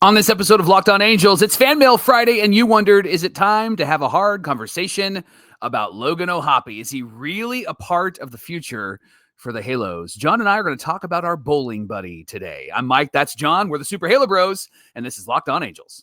On this episode of Locked On Angels, it's FanMail Friday, and you wondered, is it time to have a hard conversation about Logan O'Hoppe? Is he really a part of the future for the Halos? John and I are going to talk about our bowling buddy today. I'm Mike, that's John, we're the Super Halo Bros, and this is Locked On Angels.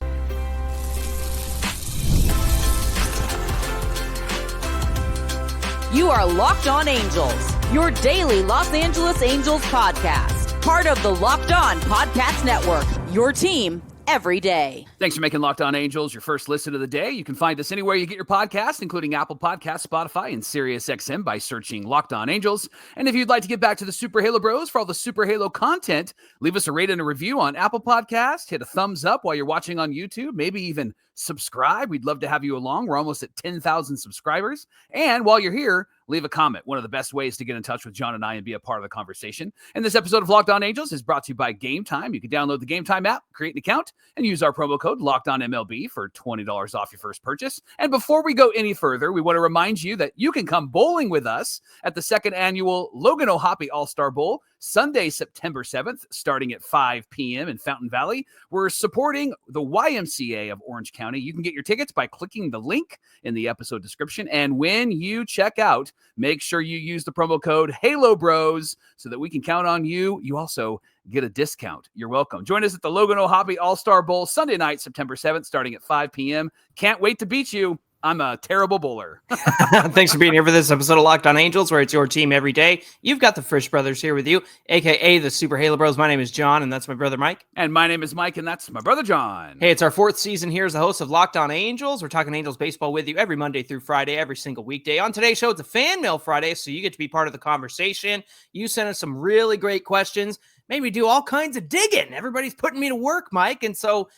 You are Locked On Angels, your daily Los Angeles Angels podcast. Part of the Locked On Podcast Network, your team every day. Thanks for making Locked On Angels your first listen of the day. You can find us anywhere you get your podcast, including Apple Podcasts, Spotify, and SiriusXM by searching Locked On Angels. And if you'd like to get back to the Super Halo Bros for all the Super Halo content, leave us a rate and a review on Apple Podcasts. Hit a thumbs up while you're watching on YouTube. Maybe even subscribe. We'd love to have you along. We're almost at 10,000 subscribers. And while you're here, leave a comment. One of the best ways to get in touch with John and I and be a part of the conversation. And this episode of Locked On Angels is brought to you by Gametime. You can download the Gametime app, create an account, and use our promo code LOCKEDONMLB for $20 off your first purchase. And before we go any further, we want to remind you that you can come bowling with us at the second annual Logan O'Hoppe All-Star Bowl, Sunday, September 7th, starting at 5 p.m. in Fountain Valley. We're supporting the YMCA of Orange County. You can get your tickets by clicking the link in the episode description. And when you check out, make sure you use the promo code Halo Bros so that we can count on you. You also get a discount. You're welcome. Join us at the Logan O'Hoppe All-Star Bowl Sunday night, September 7th, starting at 5 p.m. Can't wait to beat you. I'm a terrible bowler. Thanks for being here for this episode of Locked On Angels, where it's your team every day. You've got the Frisch Brothers here with you, a.k.a. the Super Halo Bros. My name is John, and that's my brother Mike. And my name is Mike, and that's my brother John. Hey, it's our fourth season here as the host of Locked On Angels. We're talking Angels baseball with you every Monday through Friday, every single weekday. On today's show, it's a Fan Mail Friday, so you get to be part of the conversation. You sent us some really great questions. Maybe do all kinds of digging. Everybody's putting me to work, Mike. And so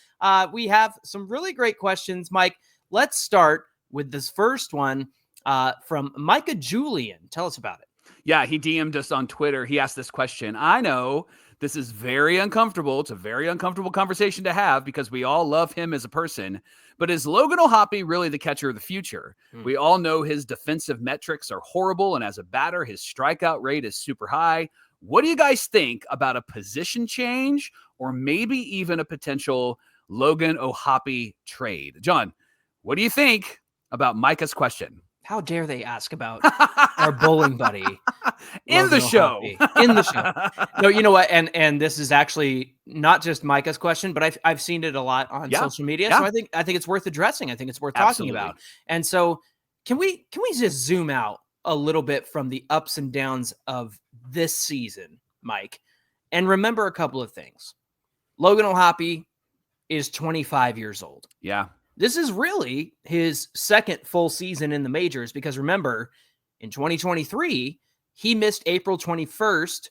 we have some really great questions. Mike, let's start with this first one from Micah Julian. Tell us about it. Yeah, he DM'd us on Twitter. He asked this question. I know this is very uncomfortable. It's a very uncomfortable conversation to have because we all love him as a person. But is Logan O'Hoppe really the catcher of the future? We all know his defensive metrics are horrible, and as a batter, his strikeout rate is super high. What do you guys think about a position change or maybe even a potential Logan O'Hoppe trade? John, what do you think about Micah's question? How dare they ask about our bowling buddy in the show? In the show. No, you know what? And this is actually not just Micah's question, but I've seen it a lot on social media. So I think it's worth addressing. I think it's worth talking about. And so can we just zoom out a little bit from the ups and downs of this season, Mike, and remember a couple of things. Logan O'Hoppe is 25 years old. Yeah. This is really his second full season in the majors because remember, in 2023, he missed April 21st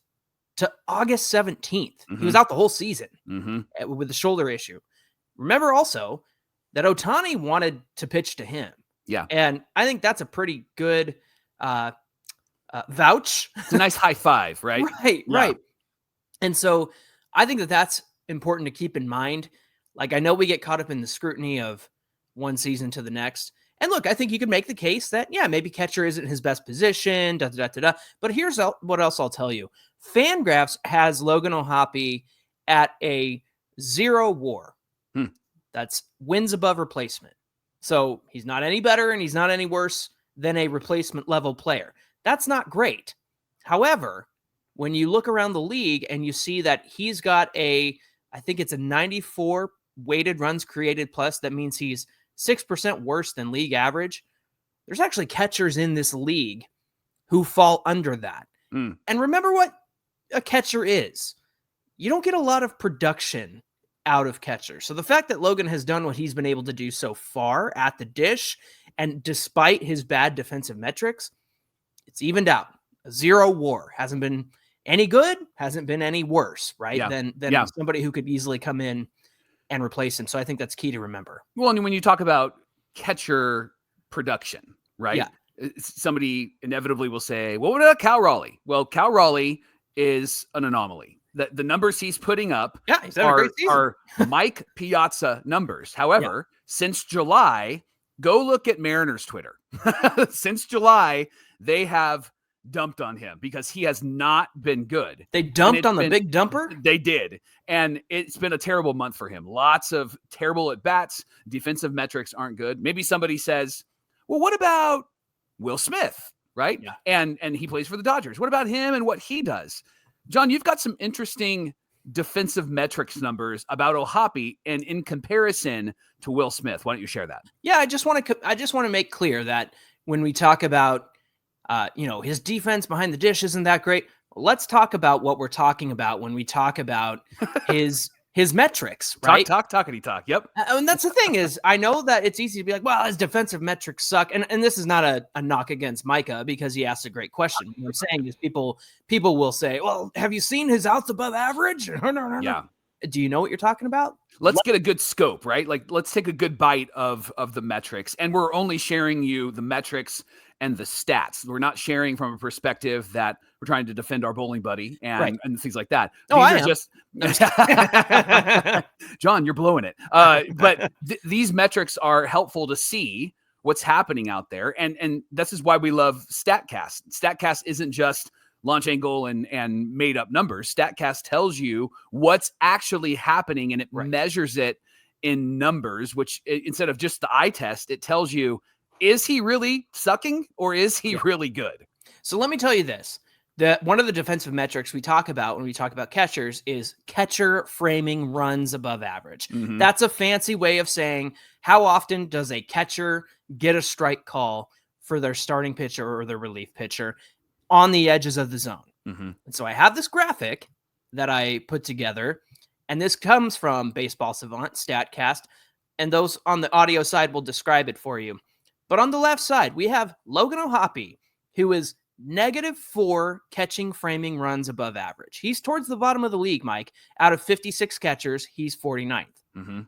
to August 17th. Mm-hmm. He was out the whole season with the shoulder issue. Remember also that Ohtani wanted to pitch to him. Yeah. And I think that's a pretty good vouch. It's a nice high five, right? Right. And so I think that that's important to keep in mind. Like, I know we get caught up in the scrutiny of one season to the next. And look, I think you could make the case that, maybe catcher isn't his best position, But here's what else I'll tell you. FanGraphs has Logan O'Hoppe at a 0 WAR. That's wins above replacement. So he's not any better and he's not any worse than a replacement level player. That's not great. However, when you look around the league and you see that he's got I think it's a 94 weighted runs created plus, that means he's 6% worse than league average. There's actually catchers in this league who fall under that. And remember what a catcher is. You don't get a lot of production out of catchers. So the fact that Logan has done what he's been able to do so far at the dish, and despite his bad defensive metrics, it's evened out. A 0 WAR. Hasn't been any good, hasn't been any worse, right? Than somebody who could easily come in and replace him. So I think that's key to remember. Well, and when you talk about catcher production, right? Yeah. Somebody inevitably will say, well, what about Cal Raleigh? Well, Cal Raleigh is an anomaly. The numbers he's putting up he's had a great season. Are Mike Piazza numbers. However, since July, go look at Mariners Twitter. Since July, they have dumped on him because he has not been good. They dumped on the big dumper? They did. And it's been a terrible month for him. Lots of terrible at-bats. Defensive metrics aren't good. Maybe somebody says, well, what about Will Smith, right? Yeah. And he plays for the Dodgers. What about him and what he does? John, you've got some interesting defensive metrics numbers about O'Hoppe and in comparison to Will Smith. Why don't you share that? Yeah, I just want to make clear that when we talk about his defense behind the dish isn't that great. Let's talk about what we're talking about when we talk about his metrics, right? Talkity talk. Yep. And that's the thing is, I know that it's easy to be like, well, his defensive metrics suck. And this is not a knock against Micah because he asked a great question. What I'm saying is people will say, well, have you seen his outs above average? Yeah. Do you know what you're talking about? Let's get a good scope, right? Like, let's take a good bite of the metrics. And we're only sharing you the metrics and the stats. We're not sharing from a perspective that we're trying to defend our bowling buddy and things like that. These are just John, you're blowing it. But these metrics are helpful to see what's happening out there. And this is why we love StatCast. StatCast isn't just launch angle and made up numbers. StatCast tells you what's actually happening and it measures it in numbers, which instead of just the eye test, it tells you, is he really sucking or is he really good? So let me tell you this, that one of the defensive metrics we talk about when we talk about catchers is catcher framing runs above average. Mm-hmm. That's a fancy way of saying how often does a catcher get a strike call for their starting pitcher or their relief pitcher on the edges of the zone. Mm-hmm. And so I have this graphic that I put together, and this comes from Baseball Savant, StatCast, and those on the audio side will describe it for you. But on the left side, we have Logan O'Hoppe, who is -4 catching framing runs above average. He's towards the bottom of the league, Mike. Out of 56 catchers, he's 49th. Mm-hmm.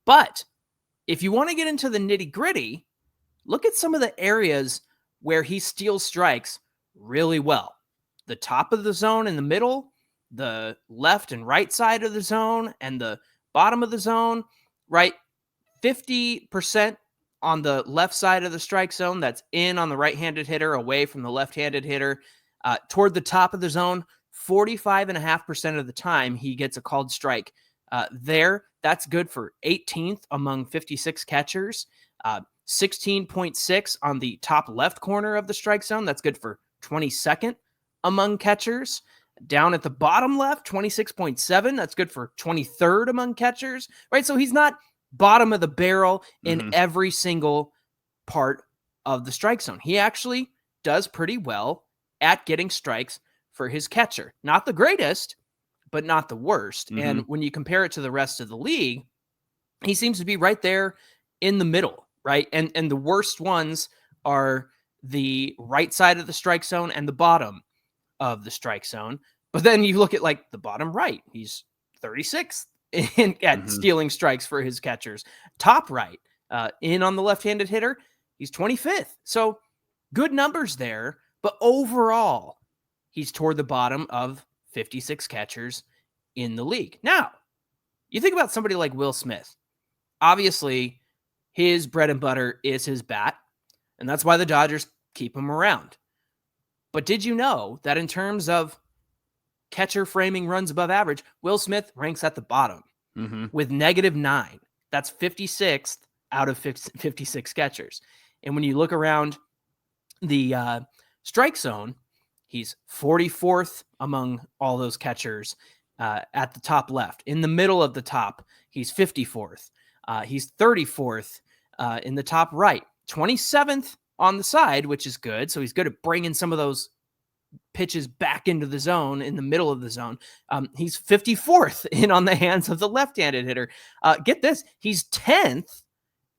But if you want to get into the nitty-gritty, look at some of the areas where he steals strikes really well. The top of the zone in the middle, the left and right side of the zone, and the bottom of the zone, right? 50% on the left side of the strike zone, that's in on the right-handed hitter, away from the left-handed hitter. Toward the top of the zone, 45.5% of the time he gets a called strike. There, that's good for 18th among 56 catchers. 16.6 on the top left corner of the strike zone. That's good for 22nd among catchers. Down at the bottom left, 26.7. That's good for 23rd among catchers, right? So he's not bottom of the barrel in every single part of the strike zone. He actually does pretty well at getting strikes for his catcher. Not the greatest, but not the worst. And when you compare it to the rest of the league, he seems to be right there in the middle, right? And the worst ones are the right side of the strike zone and the bottom of the strike zone. But then you look at like the bottom right, he's 36th at stealing strikes for his catchers. Top right, in on the left-handed hitter, he's 25th. So good numbers there, but overall, he's toward the bottom of 56 catchers in the league. Now, you think about somebody like Will Smith. Obviously, his bread and butter is his bat, and that's why the Dodgers keep him around. But did you know that in terms of catcher framing runs above average, Will Smith ranks at the bottom with -9. That's 56th out of 56 catchers. And when you look around the strike zone, he's 44th among all those catchers at the top left. In the middle of the top, he's 54th. He's 34th in the top right. 27th on the side, which is good. So he's good at bringing some of those pitches back into the zone in the middle of the zone. He's 54th in on the hands of the left-handed hitter. Get this, he's 10th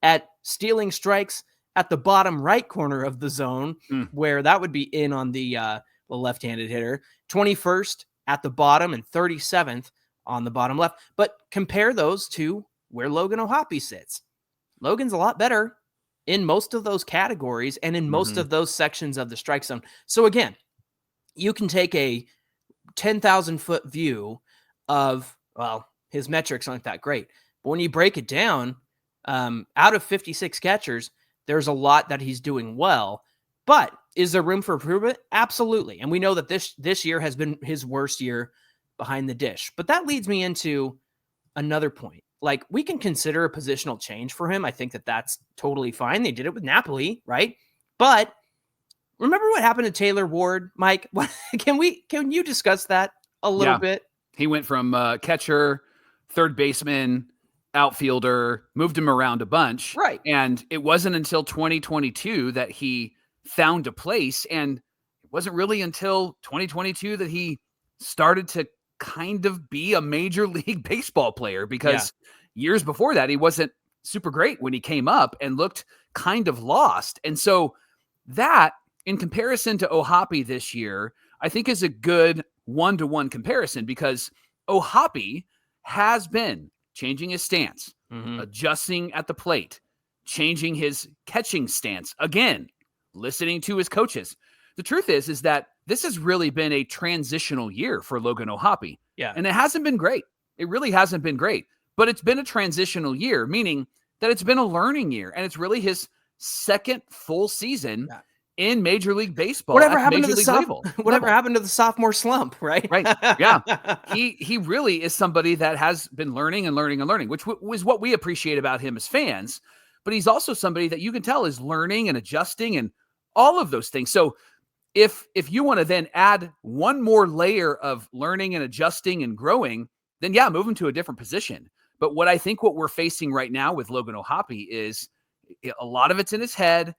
at stealing strikes at the bottom right corner of the zone, where that would be in on the left-handed hitter. 21st at the bottom and 37th on the bottom left. But compare those to where Logan O'Hoppe sits. Logan's a lot better in most of those categories and in most of those sections of the strike zone. So again, you can take a 10,000-foot view of, well, his metrics aren't that great. But when you break it down, out of 56 catchers, there's a lot that he's doing well. But Is there room for improvement? Absolutely. And we know that this year has been his worst year behind the dish. But that leads me into another point. Like, we can consider a positional change for him. I think that that's totally fine. They did it with Napoli, right? But remember what happened to Taylor Ward, Mike? Can you discuss that a little bit? He went from catcher, third baseman, outfielder, moved him around a bunch. Right. And it wasn't until 2022 that he found a place. And it wasn't really until 2022 that he started to kind of be a major league baseball player, because years before that, he wasn't super great when he came up and looked kind of lost. And so that, in comparison to O'Hoppe this year, I think is a good one-to-one comparison, because O'Hoppe has been changing his stance, adjusting at the plate, changing his catching stance, again, listening to his coaches. The truth is that this has really been a transitional year for Logan O'Hoppe. Yeah. And it hasn't been great. It really hasn't been great. But it's been a transitional year, meaning that it's been a learning year. And it's really his second full season in Major League Baseball. Whatever happened to the sophomore slump, right? Right. Yeah. He really is somebody that has been learning and learning and learning, which was what we appreciate about him as fans. But he's also somebody that you can tell is learning and adjusting and all of those things. So if you want to then add one more layer of learning and adjusting and growing, then move him to a different position. But what I think what we're facing right now with Logan O'Hoppe is a lot of it's in his head.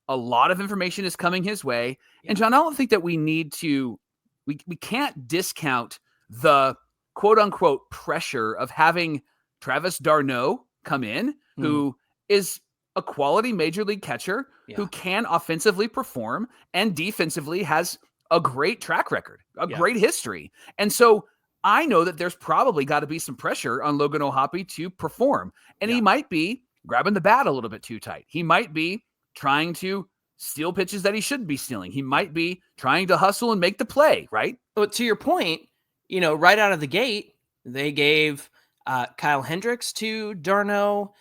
A lot of information is coming his way. And John, I don't think that we need to, we can't discount the quote unquote pressure of having Travis d'Arnaud come in, who is a quality major league catcher who can offensively perform and defensively has a great track record, a great history. And so I know that there's probably got to be some pressure on Logan O'Hoppe to perform. And he might be grabbing the bat a little bit too tight. He might be trying to steal pitches that he shouldn't be stealing. He might be trying to hustle and make the play, right? But to your point, right out of the gate, they gave Kyle Hendricks to d'Arnaud.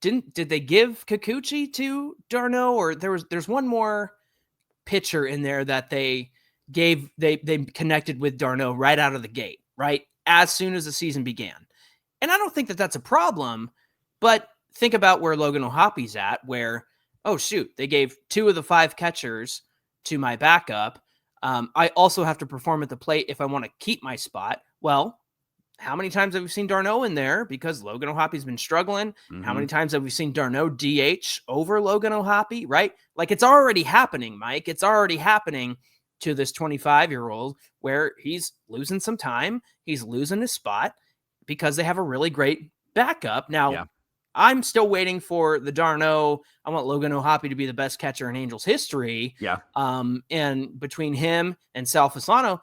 Did they give Kikuchi to d'Arnaud, or there's one more pitcher in there that they gave, they connected with d'Arnaud right out of the gate, right? As soon as the season began. And I don't think that that's a problem, but think about where Logan O'Hoppe's at, where, oh shoot, they gave 2 of the 5 catchers to my backup. I also have to perform at the plate if I want to keep my spot. Well, how many times have we seen d'Arnaud in there because Logan O'Hoppe's been struggling? How many times have we seen d'Arnaud DH over Logan O'Hoppe, right? Like, it's already happening, Mike. It's already happening to this 25-year-old where he's losing some time. He's losing his spot because they have a really great backup. Now, I'm still waiting for the d'Arnaud. I want Logan O'Hoppe to be the best catcher in Angels history. Yeah. And between him and Sal Fasano,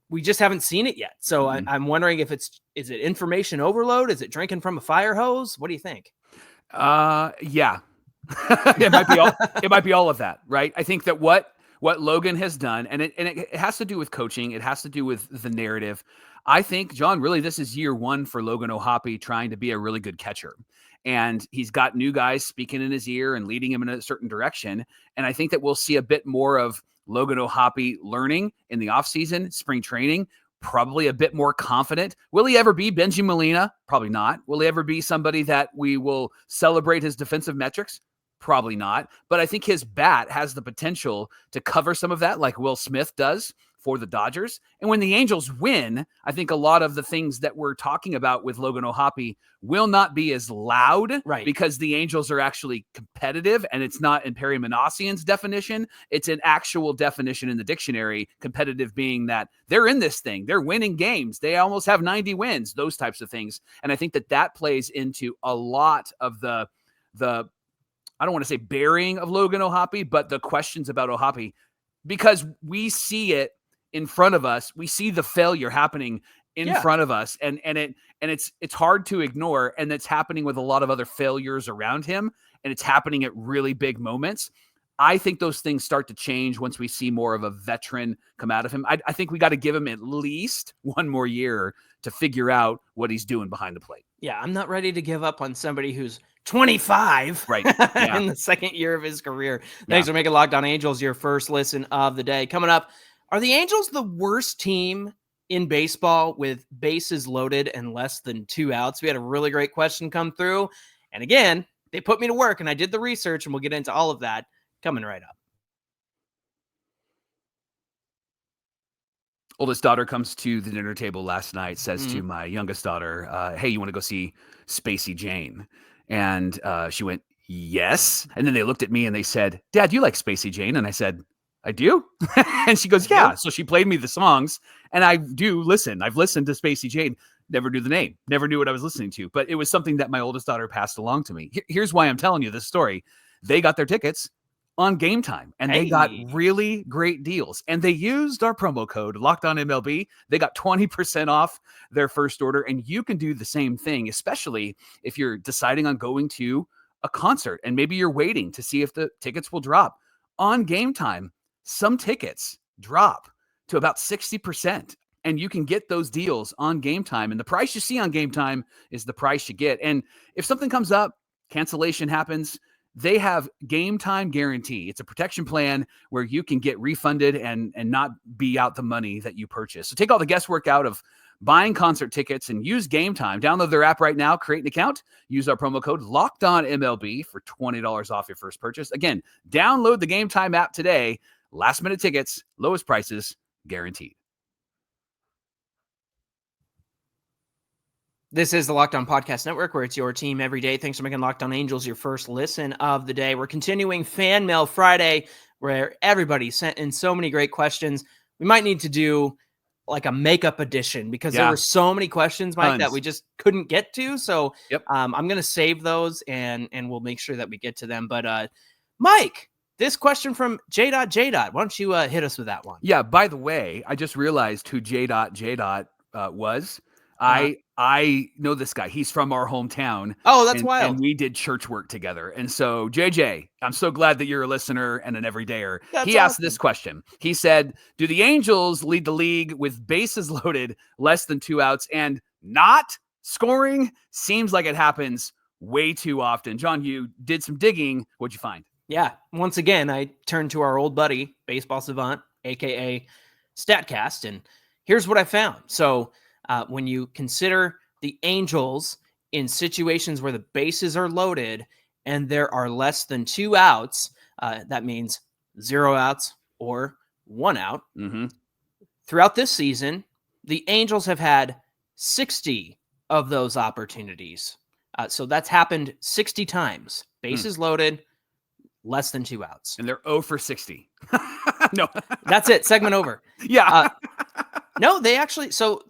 we just haven't seen it yet. So I'm wondering if is it information overload? Is it drinking from a fire hose? What do you think? Yeah. it might be all of that, right? I think that what Logan has done, and it has to do with coaching. It has to do with the narrative. I think, John, really this is year 1 for Logan O'Hoppe trying to be a really good catcher. And he's got new guys speaking in his ear and leading him in a certain direction. And I think that we'll see a bit more of Logan O'Hoppe learning in the offseason, spring training, probably a bit more confident. Will he ever be Benji Molina? Probably not. Will he ever be somebody that we will celebrate his defensive metrics? Probably not. But I think his bat has the potential to cover some of that, like Will Smith does for the Dodgers. And when the Angels win, I think a lot of the things that we're talking about with Logan O'Hoppe will not be as loud, right? Because the Angels are actually competitive, and it's not in Perry Manassian's definition. It's an actual definition in the dictionary, competitive being that they're in this thing. They're winning games. They almost have 90 wins, those types of things. And I think that plays into a lot of the I don't want to say burying of Logan O'Hoppe, but the questions about O'Hoppe, because we see it in front of us. We see the failure happening in front of us, and it's hard to ignore, and it's happening with a lot of other failures around him, and it's happening at really big moments. I think those things start to change once we see more of a veteran come out of him. I think we got to give him at least one more year to figure out what he's doing behind the plate. Yeah, I'm not ready to give up on somebody who's 25 Right. Yeah. in the second year of his career. Yeah. Thanks for making Locked On Angels your first listen of the day. Coming up, are the Angels the worst team in baseball with bases loaded and less than 2 outs? We had a really great question come through. And again, they put me to work and I did the research, and we'll get into all of that coming right up. Oldest daughter comes to the dinner table last night, says to my youngest daughter, hey, you want to go see Spacey Jane? And she went, yes. And then they looked at me and they said, Dad, you like Spacey Jane? And I said, I do. And she goes, yeah. So she played me the songs, and I do listen. I've listened to Spacey Jane, never knew the name, never knew what I was listening to, but it was something that my oldest daughter passed along to me. Here's why I'm telling you this story. They got their tickets on Gametime, and they got really great deals, and they used our promo code Locked On MLB. They got 20% off their first order, and you can do the same thing, especially if you're deciding on going to a concert and maybe you're waiting to see if the tickets will drop. On Gametime, some tickets drop to about 60%, and you can get those deals on Gametime, and the price you see on Gametime is the price you get. And if something comes up, cancellation happens, they have Gametime Guarantee. It's a protection plan where you can get refunded and not be out the money that you purchase. So take all the guesswork out of buying concert tickets and use Gametime. Download their app right now, create an account, use our promo code LOCKEDONMLB for $20 off your first purchase. Again, download the Gametime app today. Last minute tickets, lowest prices, guaranteed. This is the Locked On Podcast Network, where it's your team every day. Thanks for making Locked On Angels your first listen of the day. We're continuing Fan Mail Friday, where everybody sent in so many great questions. We might need to do like a makeup edition because there were so many questions, Mike, that we just couldn't get to. So I'm going to save those and we'll make sure that we get to them. But Mike, this question from J. Why don't you hit us with that one? Yeah, by the way, I just realized who J. was. I know this guy. He's from our hometown. Oh, that's wild. And we did church work together. And so, JJ, I'm so glad that you're a listener and an everydayer. He asked this question. He said, do the Angels lead the league with bases loaded, less than 2 outs, and not scoring? Seems like it happens way too often. John, you did some digging. What'd you find? Yeah. Once again, I turned to our old buddy, Baseball Savant, a.k.a. StatCast, and here's what I found. So, when you consider the Angels in situations where the bases are loaded and there are less than 2 outs, that means 0 outs or 1 out. Throughout this season, the Angels have had 60 of those opportunities. So that's happened 60 times. Bases loaded, less than 2 outs. And they're 0 for 60. No. That's it. Segment over. Yeah. No, they actually... So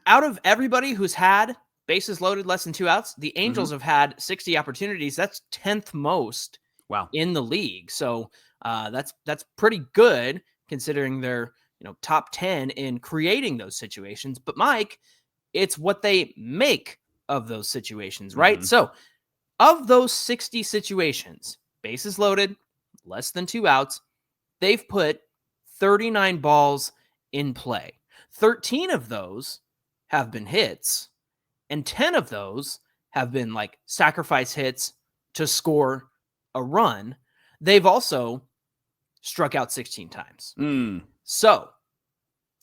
out of everybody who's had bases loaded less than 2 outs, the Angels have had 60 opportunities. That's 10th most in the league. So that's pretty good considering they're top 10 in creating those situations. But Mike, it's what they make of those situations, right? So of those 60 situations, bases loaded, less than 2 outs, they've put 39 balls in play. 13 of those have been hits, and 10 of those have been like sacrifice hits to score a run. They've also struck out 16 times. So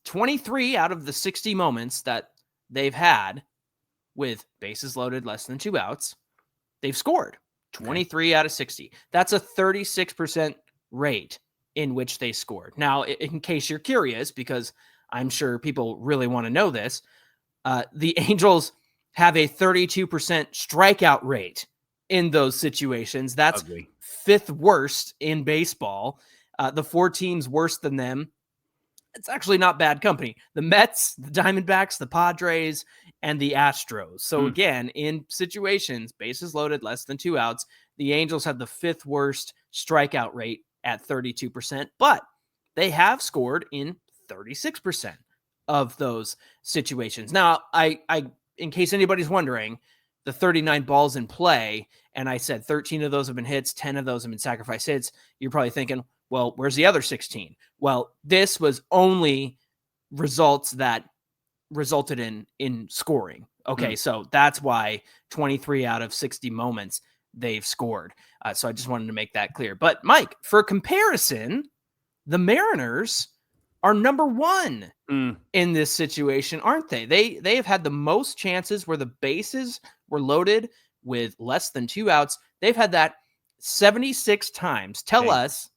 23 out of the 60 moments that they've had with bases loaded less than 2 outs, they've scored 23 out of 60. That's a 36% rate in which they scored. Now, in case you're curious, because I'm sure people really want to know this, the Angels have a 32% strikeout rate in those situations. That's fifth worst in baseball. The 4 teams worse than them, it's actually not bad company. The Mets, the Diamondbacks, the Padres, and the Astros. So again, in situations, bases loaded, less than 2 outs, the Angels have the 5th worst strikeout rate at 32%, but they have scored in 36% of those situations. Now, I in case anybody's wondering, the 39 balls in play, and I said 13 of those have been hits, 10 of those have been sacrifice hits. You're probably thinking, well, where's the other 16? Well, this was only results that resulted in scoring. Okay, so that's why 23 out of 60 moments they've scored. So I just wanted to make that clear. But Mike, for comparison, the Mariners are number one in this situation, aren't they? They have had the most chances where the bases were loaded with less than 2 outs. They've had that 76 times. Tell us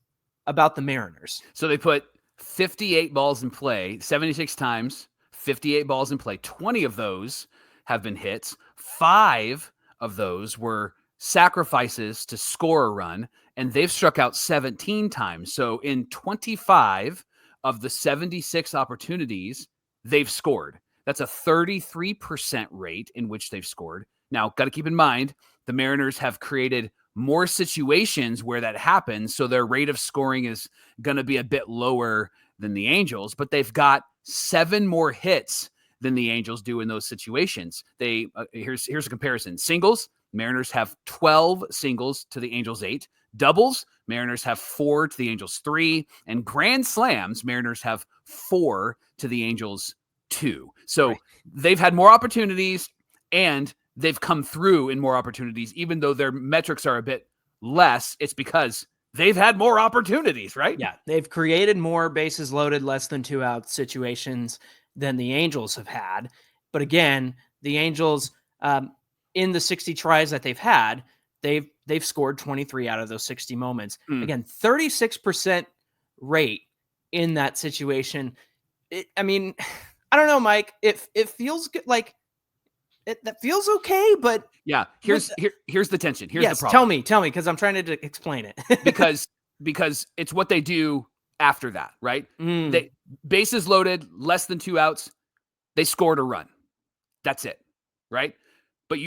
about the Mariners. So they put 58 balls in play, 76 times, 58 balls in play. 20 of those have been hits. 5 of those were sacrifices to score a run, and they've struck out 17 times. So in 25 of the 76 opportunities, they've scored. That's a 33% rate in which they've scored. Now, got to keep in mind, the Mariners have created more situations where that happens, so their rate of scoring is going to be a bit lower than the Angels, but they've got 7 more hits than the Angels do in those situations. They here's a comparison. Singles, Mariners have 12 singles to the Angels 8. Doubles, Mariners have 4 to the Angels 3. And grand slams, Mariners have 4 to the Angels 2. So they've had more opportunities, and they've come through in more opportunities, even though their metrics are a bit less. It's because they've had more opportunities, right? Yeah, they've created more bases loaded, less than 2 out situations than the Angels have had. But again, the Angels, in the 60 tries that they've had, they've scored 23 out of those 60 moments. Again, 36% rate in that situation. I mean, I don't know, Mike. It feels good, like that feels okay, but yeah. Here's the tension. Here's the problem. Tell me, because I'm trying to explain it. because it's what they do after that, right? They bases loaded, less than 2 outs, they scored a run. That's it, right? But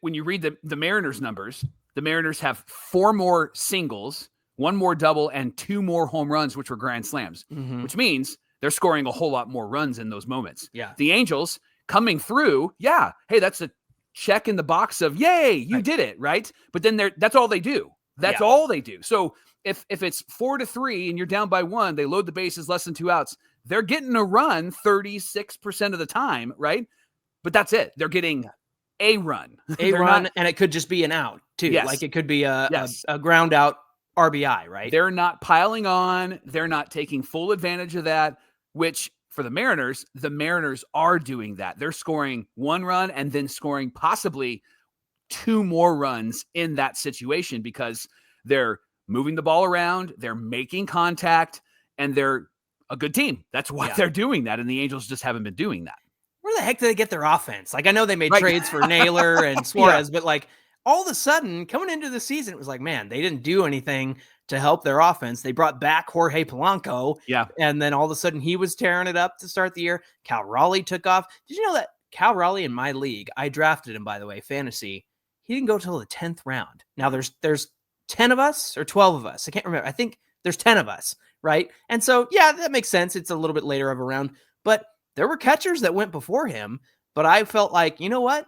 when you read the Mariners numbers, the Mariners have 4 more singles, 1 more double, and 2 more home runs, which were grand slams, which means they're scoring a whole lot more runs in those moments. Yeah. The Angels coming through, hey, that's a check in the box of, yay, you did it, right? But then that's all they do. That's all they do. So if it's 4-3 and you're down by 1, they load the bases, less than 2 outs, they're getting a run 36% of the time, right? But that's it. They're getting a run. And it could just be an out too. Yes. Like it could be a ground out RBI, right? They're not piling on. They're not taking full advantage of that, which for the Mariners are doing that. They're scoring 1 run and then scoring possibly 2 more runs in that situation because they're moving the ball around, they're making contact, and they're a good team. That's why they're doing that, and the Angels just haven't been doing that. Where the heck did they get their offense? Like, I know they made trades for Naylor and Suarez, but like all of a sudden coming into the season, it was like, man, they didn't do anything to help their offense. They brought back Jorge Polanco. Yeah. And then all of a sudden he was tearing it up to start the year. Cal Raleigh took off. Did you know that Cal Raleigh in my league, I drafted him, by the way, fantasy. He didn't go till the 10th round. Now there's 10 of us or 12 of us. I can't remember. I think there's 10 of us, right? And so, yeah, that makes sense. It's a little bit later of a round, but there were catchers that went before him, but I felt like, you know what?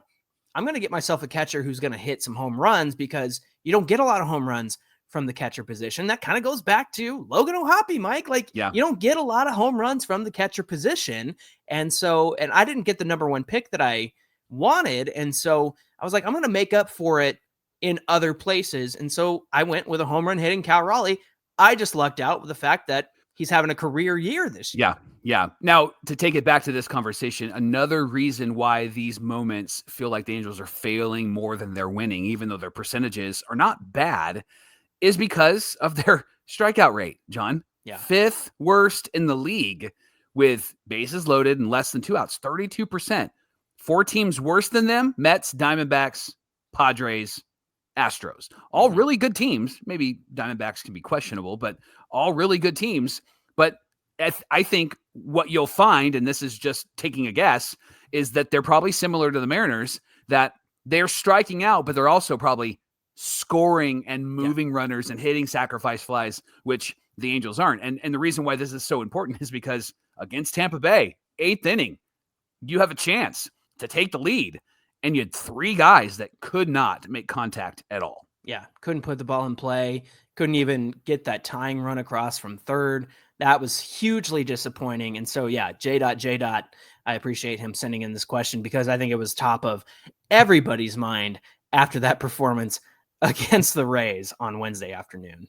I'm going to get myself a catcher who's going to hit some home runs because you don't get a lot of home runs from the catcher position. That kind of goes back to Logan O'Hoppe, Mike. Like, you don't get a lot of home runs from the catcher position. And so, and I didn't get the number 1 pick that I wanted. And so I was like, I'm going to make up for it in other places. And so I went with a home run hitting Cal Raleigh. I just lucked out with the fact that he's having a career year this year. Yeah. Now, to take it back to this conversation, another reason why these moments feel like the Angels are failing more than they're winning, even though their percentages are not bad, is because of their strikeout rate, John. Yeah. 5th worst in the league with bases loaded and less than 2 outs, 32%. 4 teams worse than them: Mets, Diamondbacks, Padres, Astros. All really good teams. Maybe Diamondbacks can be questionable, but all really good teams. But I think what you'll find, and this is just taking a guess, is that they're probably similar to the Mariners, that they're striking out, but they're also probably scoring and moving runners and hitting sacrifice flies, which the Angels aren't. And the reason why this is so important is because against Tampa Bay, 8th inning, you have a chance to take the lead, and you had 3 guys that could not make contact at all. Yeah, couldn't put the ball in play, couldn't even get that tying run across from third. That was hugely disappointing. And so, yeah, J. I appreciate him sending in this question because I think it was top of everybody's mind after that performance against the Rays on Wednesday afternoon.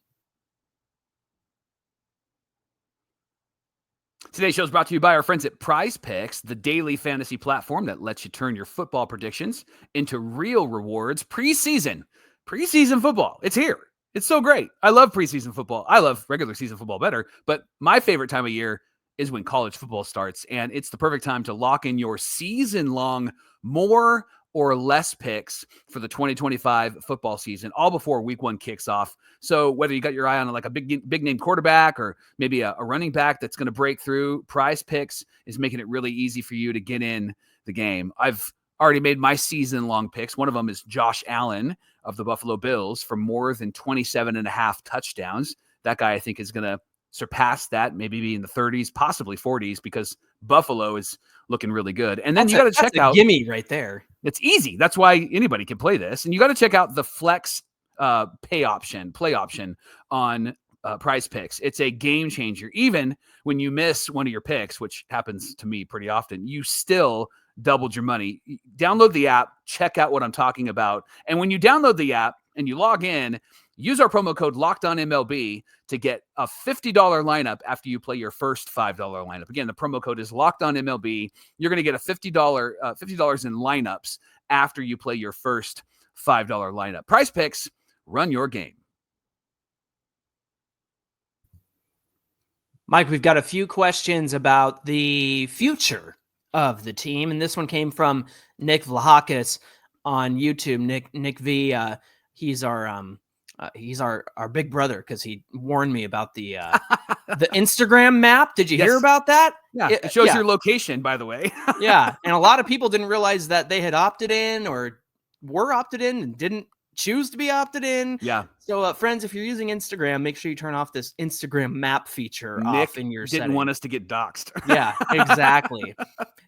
Today's show is brought to you by our friends at PrizePicks, the daily fantasy platform that lets you turn your football predictions into real rewards. Preseason football. It's here. It's so great. I love preseason football. I love regular season football better, but my favorite time of year is when college football starts, and it's the perfect time to lock in your season-long more or less picks for the 2025 football season, all before week 1 kicks off. So whether you got your eye on like a big name quarterback or maybe a running back that's going to break through, PrizePicks is making it really easy for you to get in the game. I've already made my season-long picks. One of them is Josh Allen of the Buffalo Bills for more than 27.5 touchdowns. That guy, I think, is going to surpass that, maybe be in the 30s, possibly 40s, because Buffalo is looking really good. And then you got to check out gimme right there. It's easy. That's why anybody can play this. And you got to check out the flex play option on PrizePicks. It's a game changer. Even when you miss one of your picks, which happens to me pretty often, you still doubled your money. Download the app, check out what I'm talking about. And when you download the app and you log in, use our promo code LOCKEDONMLB to get a $50 lineup after you play your first $5 lineup. Again, the promo code is LOCKEDONMLB. You're going to get a $50 in lineups after you play your first $5 lineup. PrizePicks, run your game. Mike, we've got a few questions about the future of the team, and this one came from Nick Vlahakis on YouTube. Nick V, he's our big brother because he warned me about the the Instagram map. Did you hear about that? Yeah, it shows your location, by the way. Yeah, and a lot of people didn't realize that they had opted in or were opted in and didn't choose to be opted in. Yeah. So, friends, if you're using Instagram, make sure you turn off this Instagram map feature Nick off in your didn't settings. want us to get doxxed. Yeah, exactly.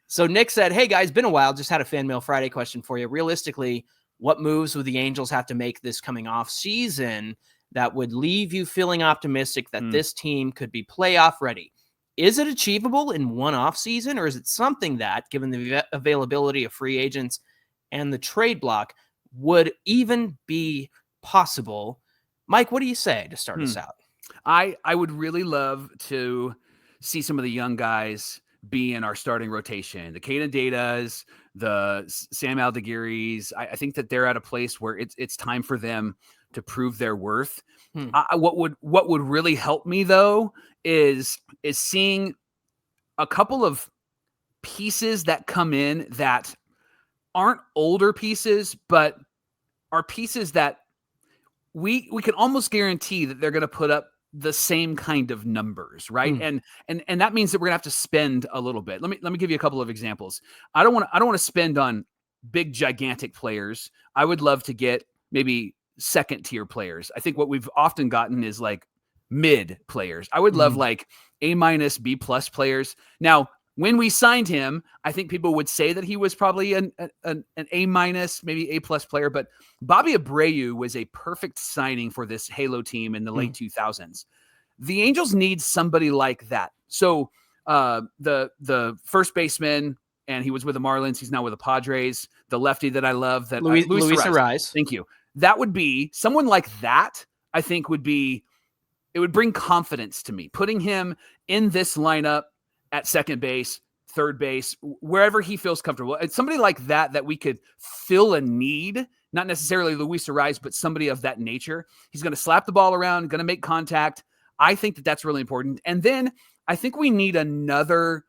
So Nick said, "Hey guys, been a while. Just had a Fan Mail Friday question for you. Realistically, what moves would the Angels have to make this coming off season that would leave you feeling optimistic that this team could be playoff ready? Is it achievable in one off season, or is it something that, given the availability of free agents and the trade block, would even be possible?" Mike, what do you say to start us out? I would really love to see some of the young guys be in our starting rotation. The Caden Datas, the Sam Aldegiris. I think that they're at a place where it's time for them to prove their worth. What would really help me though is seeing a couple of pieces that come in that aren't older pieces, but are pieces that we can almost guarantee that they're going to put up the same kind of numbers, right? And that means that we're gonna have to spend a little bit. Let me give you a couple of examples. I don't want to spend on big gigantic players. I would love to get maybe second tier players. I think what we've often gotten is like mid players. I would love like A-, B+ players. Now, when we signed him, I think people would say that he was probably an A-, maybe A+ player, but Bobby Abreu was a perfect signing for this Halo team in the late 2000s. The Angels need somebody like that. So the first baseman, and he was with the Marlins, he's now with the Padres, the lefty that I love, that Luis Arraez. Thank you. That would be someone like that. I think it would bring confidence to me, putting him in this lineup at second base, third base, wherever he feels comfortable. It's somebody like that we could fill a need, not necessarily Luis Arraez, but somebody of that nature. He's going to slap the ball around, going to make contact. I think that that's really important. And then I think we need another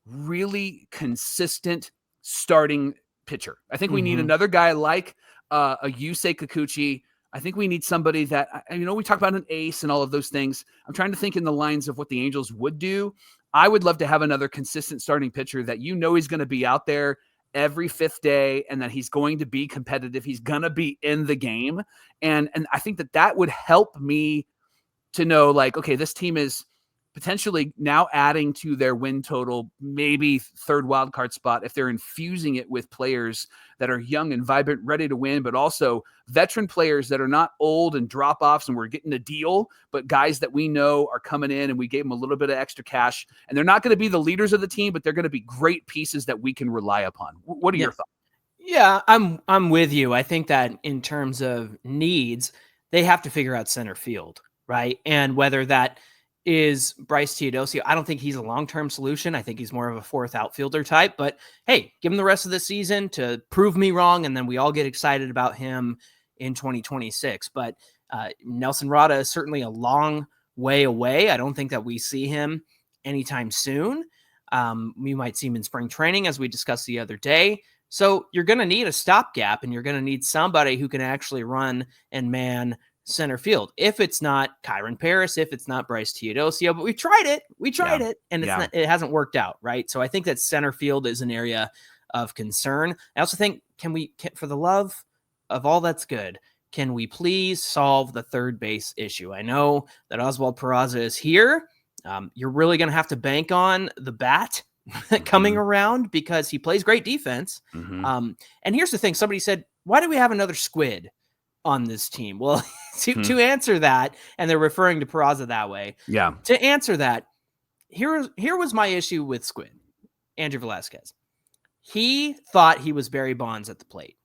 really consistent starting pitcher. I think we need another guy like a Yusei Kikuchi. I think we need somebody that, we talk about an ace and all of those things. I'm trying to think in the lines of what the Angels would do. I would love to have another consistent starting pitcher that he's going to be out there every fifth day and that he's going to be competitive. He's going to be in the game. And I think that would help me to know, like, okay, this team is potentially now adding to their win total, maybe third wild card spot, if they're infusing it with players that are young and vibrant, ready to win, but also veteran players that are not old and drop-offs and we're getting a deal, but guys that we know are coming in and we gave them a little bit of extra cash. And they're not going to be the leaders of the team, but they're going to be great pieces that we can rely upon. What are your thoughts? Yeah, I'm with you. I think that in terms of needs, they have to figure out center field, right? And whether that is Bryce Teodosio, I don't think he's a long-term solution. I think he's more of a fourth outfielder type, but hey, give him the rest of the season to prove me wrong, and then we all get excited about him in 2026. But Nelson Rada is certainly a long way away. I don't think that we see him anytime soon. We might see him in spring training, as we discussed the other day. So you're going to need a stopgap, and you're going to need somebody who can actually run and man center field. If it's not Kyron Paris, if it's not Bryce Teodosio, but we tried it, and it hasn't worked out, right? So I think that center field is an area of concern. I also think, for the love of all that's good, can we please solve the third base issue? I know that Oswald Peraza is here. You're really going to have to bank on the bat coming around because he plays great defense. And here's the thing. Somebody said, why do we have another squid on this team? Well, to answer that, and they're referring to Peraza that way. Yeah. To answer that, here was my issue with Squid, Andrew Velasquez. He thought he was Barry Bonds at the plate.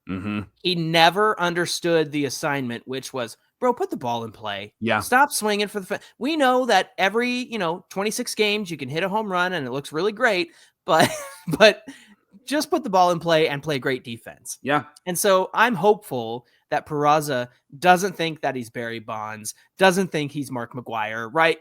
He never understood the assignment, which was, bro, put the ball in play. Yeah. Stop swinging for the we know that every, 26 games you can hit a home run and it looks really great, but just put the ball in play and play great defense. Yeah. And so I'm hopeful that Peraza doesn't think that he's Barry Bonds, doesn't think he's Mark McGwire, right?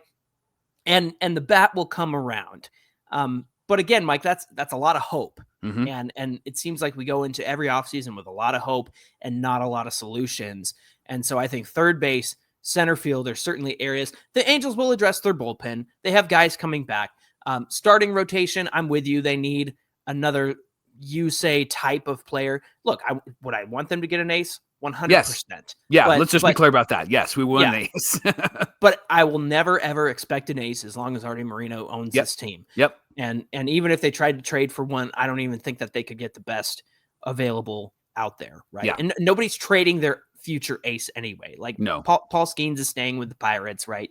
And the bat will come around. But again, Mike, that's a lot of hope. And it seems like we go into every offseason with a lot of hope and not a lot of solutions. And so I think third base, center field, there's certainly areas. The Angels will address their bullpen. They have guys coming back. Starting rotation, I'm with you. They need another Yusei type of player. Look, would I want them to get an ace? 100%. Yes. Yeah, let's just be clear about that. Yes, we want an ace. But I will never, ever expect an ace as long as Artie Moreno owns this team. Yep. And even if they tried to trade for one, I don't even think that they could get the best available out there, right? Yeah. And nobody's trading their future ace anyway. Like, no. Paul Skeens is staying with the Pirates, right?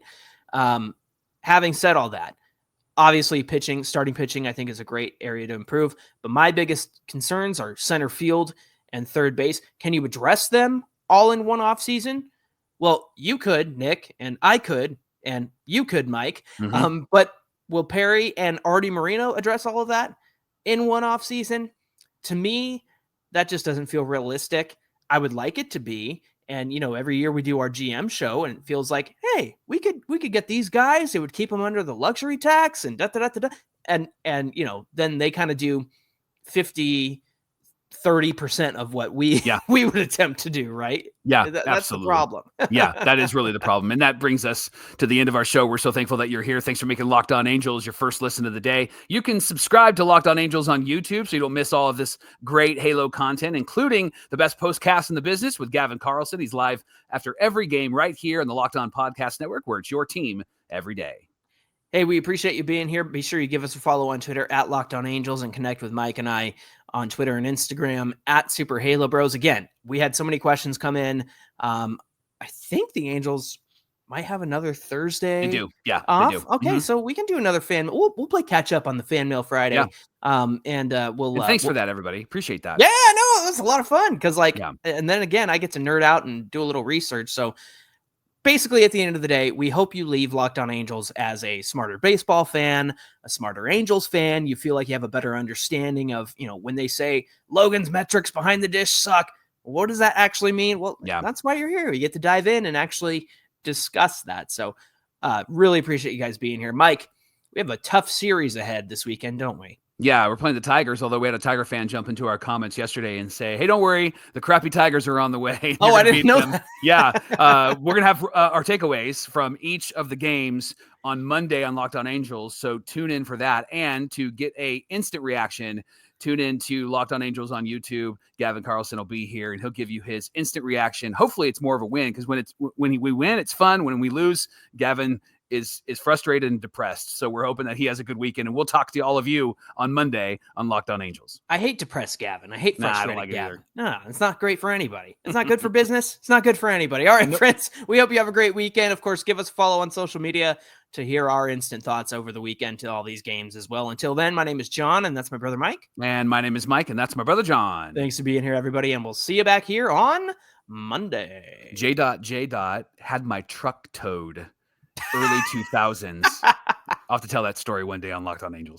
Having said all that, obviously starting pitching, I think is a great area to improve. But my biggest concerns are center field and third base. Can you address them all in one offseason? Well, you could, Nick, and I could, and you could, Mike. But will Perry and Artie Moreno address all of that in one offseason? To me, that just doesn't feel realistic. I would like it to be. And, every year we do our GM show and it feels like, hey, we could get these guys. It would keep them under the luxury tax and And, then they kind of do 30% of what we would attempt to do, right? Yeah, that's absolutely the problem. Yeah, that is really the problem. And that brings us to the end of our show. We're so thankful that you're here. Thanks for making Locked On Angels your first listen of the day. You can subscribe to Locked On Angels on YouTube so you don't miss all of this great Halo content, including the best postcast in the business with Gavin Carlson. He's live after every game right here on the Locked On Podcast Network, where it's your team every day. Hey, we appreciate you being here. Be sure you give us a follow on Twitter at Locked On Angels and connect with Mike and I on Twitter and Instagram at Super Halo Bros. Again, we had so many questions come in. I think the Angels might have another Thursday. They do. Yeah. Off. They do. Okay. So we can do another we'll play catch up on the Fan Mail Friday. Yeah. And thanks for that, everybody. Appreciate that. Yeah, no, that's a lot of fun. Cause and then again, I get to nerd out and do a little research. So basically, at the end of the day, we hope you leave Locked On Angels as a smarter baseball fan, a smarter Angels fan. You feel like you have a better understanding of, when they say Logan's metrics behind the dish suck, what does that actually mean? Well, that's why you're here. You get to dive in and actually discuss that. So really appreciate you guys being here. Mike, we have a tough series ahead this weekend, don't we? Yeah, we're playing the Tigers, although we had a Tiger fan jump into our comments yesterday and say, hey, don't worry, the crappy Tigers are on the way. Oh, I didn't know that. Yeah, we're going to have our takeaways from each of the games on Monday on Locked On Angels, so tune in for that. And to get a instant reaction, tune in to Locked On Angels on YouTube. Gavin Carlson will be here, and he'll give you his instant reaction. Hopefully it's more of a win, because when we win, it's fun. When we lose, Gavin is frustrated and depressed. So we're hoping that he has a good weekend, and we'll talk to all of you on Monday on Locked On Angels. I hate depressed Gavin. I hate Nah, I frustrated don't like it Gavin. either. No, it's not great for anybody. It's not good for business. It's not good for anybody. All right, friends, we hope you have a great weekend. Of course, give us a follow on social media to hear our instant thoughts over the weekend to all these games as well. Until then, my name is John, and that's my brother Mike. And my name is Mike, and that's my brother John. Thanks for being here, everybody, and we'll see you back here on Monday. J. had my truck towed early 2000s. I'll have to tell that story one day on Locked On Angels.